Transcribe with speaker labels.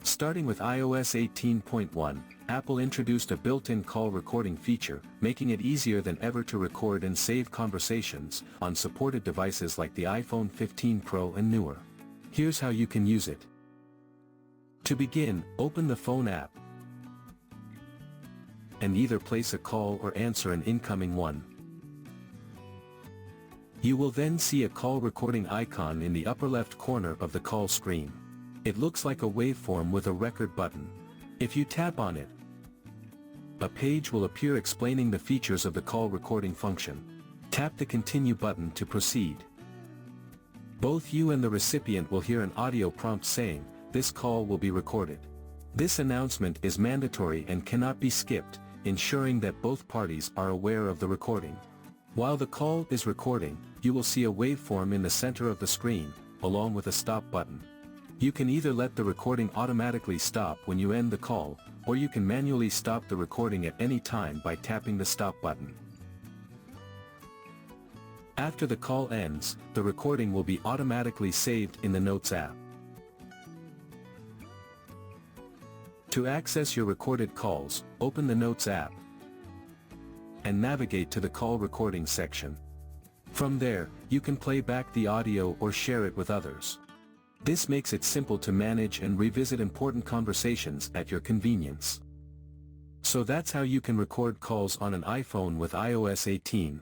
Speaker 1: Starting with iOS 18.1, Apple introduced a built-in call recording feature, making it easier than ever to record and save conversations on supported devices like the iPhone 15 Pro and newer. Here's how you can use it. To begin, open the phone app and either place a call or answer an incoming one. You will then see a call recording icon in the upper left corner of the call screen. It looks like a waveform with a record button. If you tap on it, a page will appear explaining the features of the call recording function. Tap the continue button to proceed. Both you and the recipient will hear an audio prompt saying, "This call will be recorded." This announcement is mandatory and cannot be skipped, ensuring that both parties are aware of the recording. While the call is recording, you will see a waveform in the center of the screen, along with a stop button. You can either let the recording automatically stop when you end the call, or you can manually stop the recording at any time by tapping the stop button. After the call ends, the recording will be automatically saved in the Notes app. To access your recorded calls, open the Notes app and navigate to the call recording section. From there, you can play back the audio or share it with others. This makes it simple to manage and revisit important conversations at your convenience. So that's how you can record calls on an iPhone with iOS 18.